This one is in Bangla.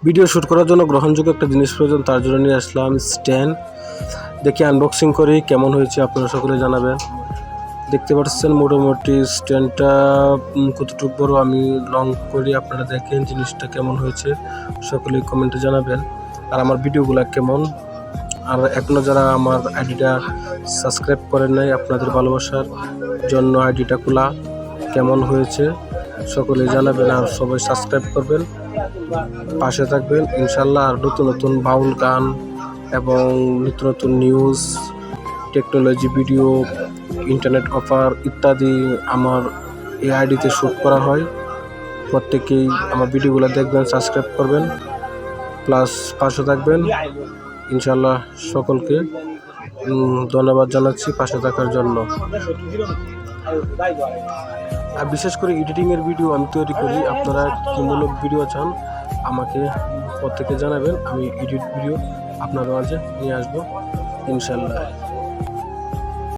ভিডিও শ্যুট করার জন্য গ্রহণযোগ্য একটা জিনিস প্রয়োজন, তার জন্য নিয়ে আসলাম স্ট্যান্ড। দেখি আনবক্সিং করি কেমন হয়েছে, আপনারা সকলে জানাবেন। দেখতে পাচ্ছেন মোটামুটি স্ট্যান্ডটা কতটুকু বড়, আমি লং করি, আপনারা দেখেন জিনিসটা কেমন হয়েছে, সকলেই কমেন্টে জানাবেন। আর আমার ভিডিওগুলো কেমন, আর এখনও যারা আমার আইডিটা সাবস্ক্রাইব করেন নাই, আপনাদের ভালোবাসার জন্য আইডিটা খোলা, কেমন হয়েছে সকলেই জানাবেন। আর সবাই সাবস্ক্রাইব করবেন, পাশে থাকবেন ইনশাল্লাহ। আর নতুন নতুন বাউল গান এবং নিত্য নতুন news, technology video, internet offer ইত্যাদি আমার এই আইডিতে শ্যুট করা হয়। প্রত্যেকেই আমার ভিডিওগুলো দেখবেন, সাবস্ক্রাইব করবেন, প্লাস পাশে থাকবেন ইনশাল্লাহ। সকলকে ধন্যবাদ জানাচ্ছি পাশে থাকার জন্য। আর বিশেষ করে এডিটিংয়ের ভিডিও আমি তৈরি করি, আপনারা কিমূলক ভিডিও চান আমাকে প্রত্যেকে জানাবেন, আমি এডিট ভিডিও আপনাদের মাঝে নিয়ে আসবো ইনশাল্লাহ।